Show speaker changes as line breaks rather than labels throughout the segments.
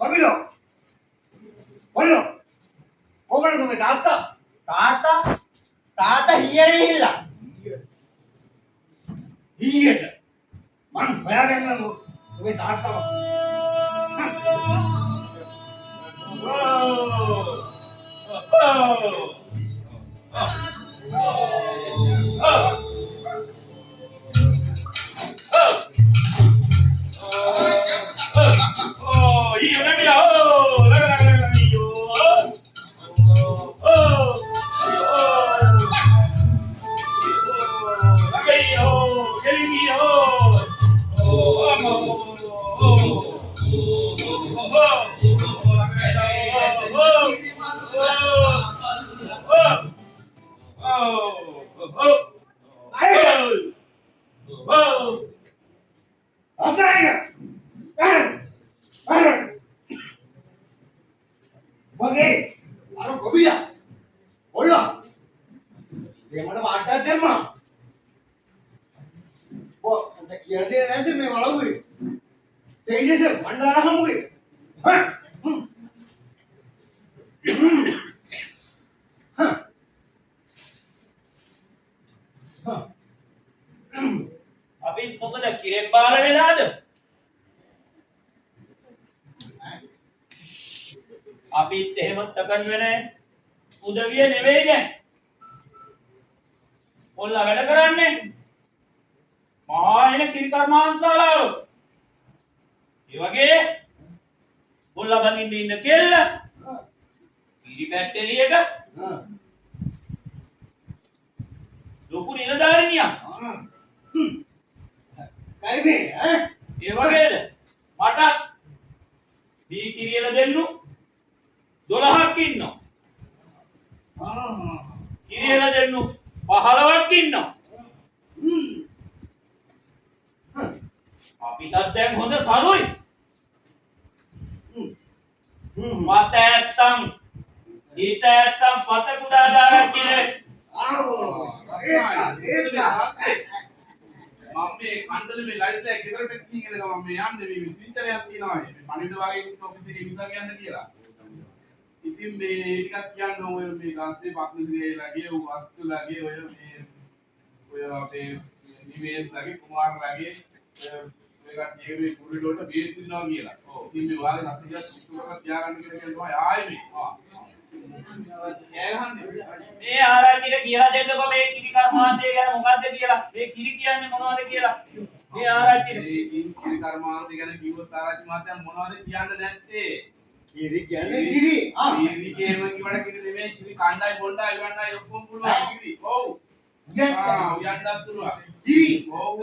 Pabilo, bollo. Kokan tume තාත්තා?
තාත්තා හියනේ ගිහිල්ලා.
ඊයට. මං හොයාගන්නකෝ. ඔබේ තාත්තාව. Oke, aduh gobila. Bolla. Dia mana ada tema. Oh, udah kira dia nanti me malu gue. Tehnya sih, bandara kamu gue. Hah?
අපි මොකද කිරේ බාල වෙලාද? අපිත් එහෙම සකන් වෙන උදවිය නෙවෙයි දැන්. ඔල්ලා වැඩ කරන්නේ. මහා එන කිරි කර්මාන්තශාලාව. ඒ වගේ ඔල්ලා බඳින්න ඉන්න කෙල්ල. කිරි බැට්ටරිය එක. ලොකු නිලධාරිනියක්.
Kayak ini,
ඒ වගේද? මට දී කිරියල දෙන්නු 12ක් ඉන්නවා. කිරියල දෙන්නු 15ක් ඉන්නවා. අපිටත් දැන් හොඳ සරුයි. මත ඇත්තම් හිත ඇත්තම් පත කුඩා දාගන්න කිරේ.
මම මේ කණ්ඩල මේ ලලිතය ගෙදරට ගිහින් එනවා මම යන්නේ මේ විශ්වවිද්‍යාලයක් තියෙනවා මේ පණිවිඩ වගේ ඔෆිස් එකේ විසා කියන්න කියලා. ඉතින් මේ ටිකක් කියන්න ඔය මේ ගාස්තේ පත්නිසිරේලාගේ වස්තුලාගේ ඔය අපේ නිවේස්ලාගේ කුමාරලාගේ ඔය කට්ටියගේ මේ කුරිඩෝට බේස් දෙනවා කියලා. ඔව්. ඉතින් මේ වාගේ සත්‍යයක් සුසුකරලා තියාගන්න කියලා කියනවා ආයේ මේ.
මේ ආරාධිර කියලා දෙන්නකො මේ කිරි කර්මාන්තය ගැන මොකද්ද කියලා. මේ කිරි කියන්නේ මොනවද කියලා. මේ ආරාධිර.
මේ කිරි කර්මාන්තය ගැන කිව්වොත් ආරාධි මහත්තයා මොනවද කියන්න නැත්තේ?
kiri kiane kiri.
කිරි ගේම කිව්වට කිරි නෙමෙයි කිරි කණ්ඩායි බොණ්ඩායි ගණ්ඩායි ඔක්කොම පුළුවන් කිරි. ඔව්. උයන්නත් පුළුවන්.
Kiri.
ඔව්.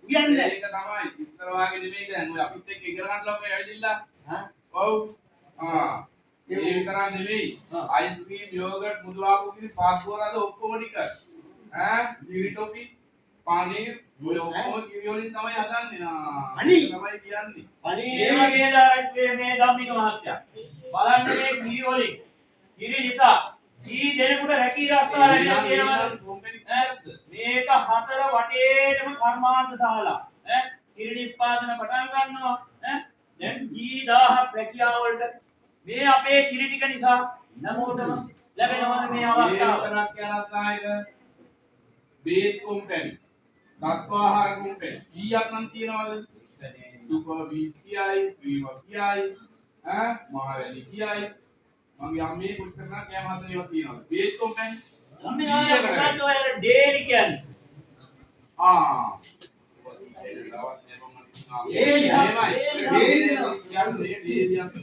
Uyanne.
ඒක තමයි ඉස්සර වාගේ නෙමෙයි දැන් ඔය අපිත් එක්ක ඉගෙන ගන්න ලොකෝ ඇවිදින්න. ඔව්. ඒ විතරක් නෙමෙයි. අයිස්ක්‍රීම් යෝගට් මුදුආපු කිරි පාස්බෝරාද ඔක්කොම ටික. කිරි ටොපි පනීර් ඔය ඔක්කොම කිරි වලින් තමයි හදන්නේ.
අනි
තමයි කියන්නේ.
අනි
මේ වගේ දායකයේ මේ ධම්මික මහත්තයා බලන්න මේ කිරි වලින් කිරි නිසා කී දෙනෙකුට රැකී රස්සා ලැබිලා තියෙනවද? මේක හතර වටේටම කර්මාන්ත ශාලා. කිරි නිෂ්පාදන පටන් ගන්නවා. දැන් කී 1000ක් රැකියාව වලට මේ අපේ කිරි ටික නිසා නමෝටම ලැබෙනවා මේ අවස්ථාව.
විතරක් කියනත් ආයක බේත් කොම්පැනි දත්වාහාර කොම්පැනි කීයක් නම් තියනවද? සුපර් බී කියයි ප්‍රීමර් කියයි මහවැලි කියයි මගේ අම්මේ පුස්තකයක් කෑම හදන ඒවා තියනවද? බේත් කොම්පැනි
අම්මේ ආයෙත් මොකක්ද ඔය ඩේලි කියන්නේ?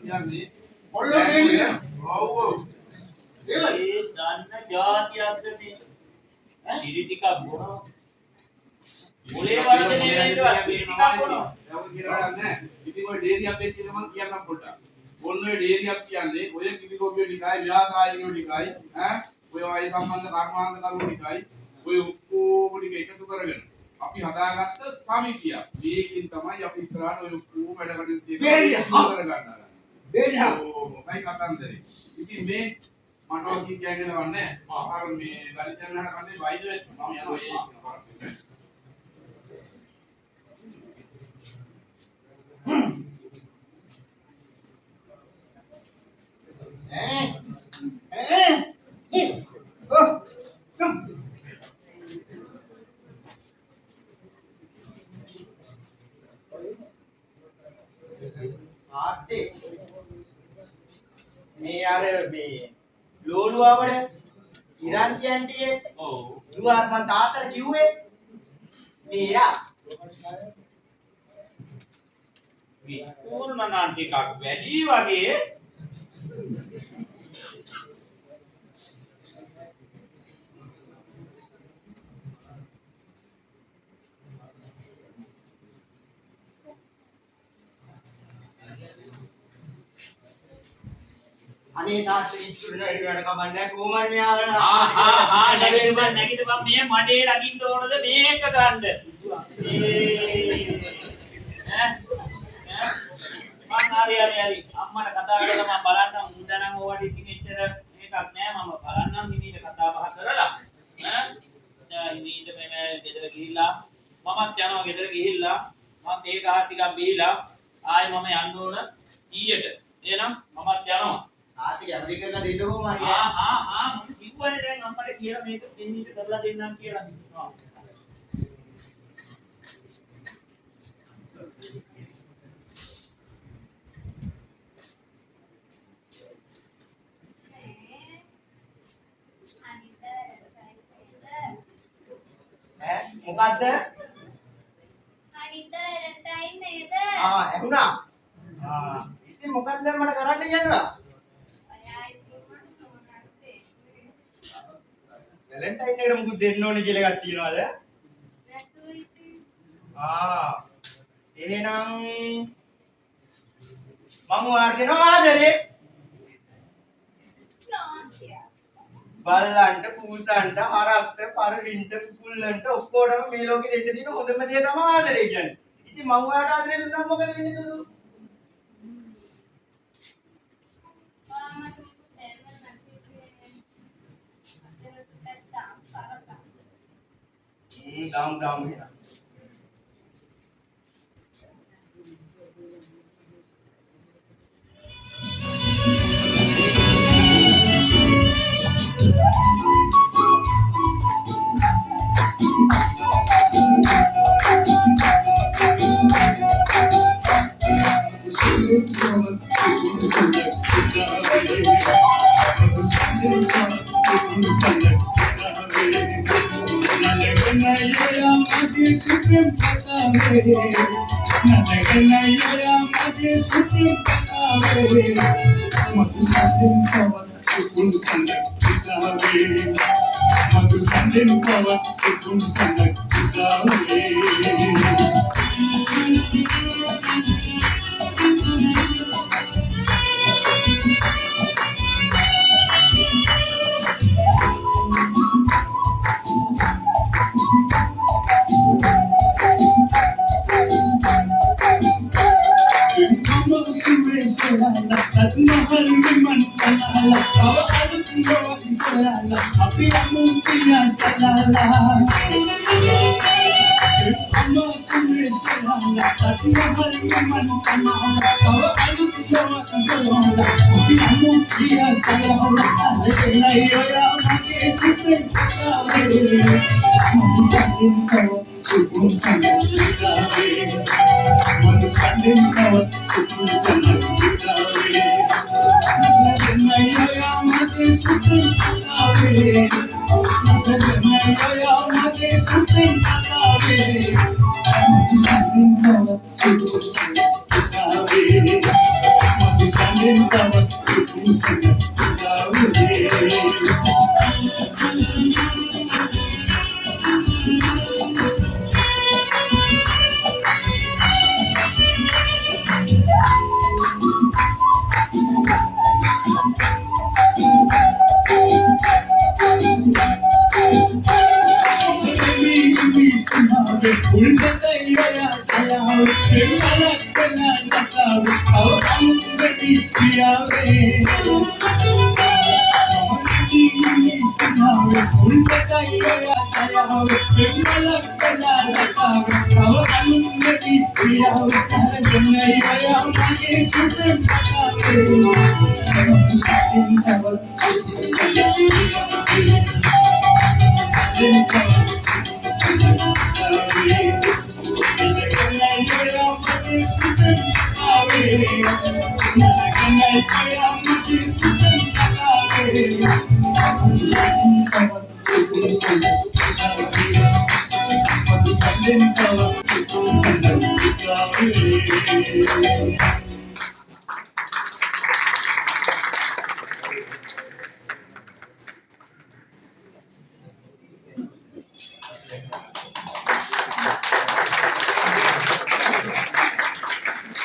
කියන්නේ
Pollo deli.
ඔව්
ඒ දන්න જાතියක්ද මේ? කිරි ටිකක් බොනවා. මොලේ වර්ධනය වෙන්නවත් කිරි ටිකක් බොනවා.
ඒක කියලා නැහැ. ඉතින් ඔය ඩේරියක් එක්ක ඉතින් මම කියන්නම් පොඩ්ඩක්. ඔන්න ඔය ඩේරියක් කියන්නේ ඔය කිරි කොබ්බේ ටිකයි ව්‍යාසායනිකෝ ටිකයි ඔය වයි සම්බන්ධ කර්මාන්ත කරුණු ටිකයි ඔය ඔක්කොම ටික එකතු කරගෙන අපි හදාගත්ත සමිතියක්. මේකෙන් තමයි අපි ඉස්සරහට ඔය ඔක්කොම වැඩ කටයුතු කරගන්නවා.
Beda.
මොකයි කතන්දරේ. ඉතින් මේ මට ඔය කියන්නේ නෑ. අර මේ ගලිතෙන් හර කන්නේ වයිද මම යනවා ඒ
ආත්තේ මේ අර මේ ලෝලුවවඩ ඉරන්ති ඇන්ටියේ
ඔව්
දුවා මං තාත්තට කිව්වේ මේ යා
විකුණන නම් ටිකක් වැඩි වගේ
අනේ තාත්තට ඉච්චුන වැඩි වෙනකම් කමන්නේ කොහොමද මෙයාගෙන
නැගිටපන් මේ මඩේ ලගින්න ඕනද මේක ගන්න මං හරි අම්මට කතා කරලා මම බලන්නම් උන්දනම් ඕවට ඉතින් එච්චර මේකක් නෑ මම බලන්නම් හිමීට කතා බහ කරලා හිමීට මම ගෙදර ගිහිල්ලා මමත් යනවා ගෙදර ගිහිල්ලා මම තේ ගහ ටිකක් බීලා ආයෙ මම යන්න ඕන ඊයට එහෙනම් මමත් යනවා
ආති යම්දි කරලා දෙන්නකෝ මම
මම කිව්වනේ දැන් අම්මට කියලා මේක දෙන්නීට කරලා දෙන්නම් කියලා
මොකද්ද
අනිත් වැලන්ටයින් නේද?
ඇහුණා ඉතින් මොකක්ද දැන් මට කරන්න කියනවා
ඔයා ඉතින් මොනවද දෙන්නේ?
වැලන්ටයින් එකට මුකුත් දෙන්න ඕනේ කියලා එකක් තියනවාද
නැතුව ඉතින්
එහෙනම් මම ඔයාලට දෙනවා ආදරේ
නෝන්චියා.
බල්ලන්ට පූසන්ට හරක්ට පරවින්ට කුකුල්ලන්ට ඔක්කොටම මේ ලෝකෙ දෙන්න තියෙන හොඳම දේ තමයි ආදරේ කියන්නේ. ඉතින් මම ඔයාලට ආදරේ දුන්නා මොකද වෙන්නේ සුදු?
මට දෙන්න නැතිනේ. අතන තුටක් ඩාන්ස් කරලා.
දාම් එහෙනම්.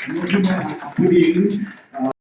Mungkin apa dia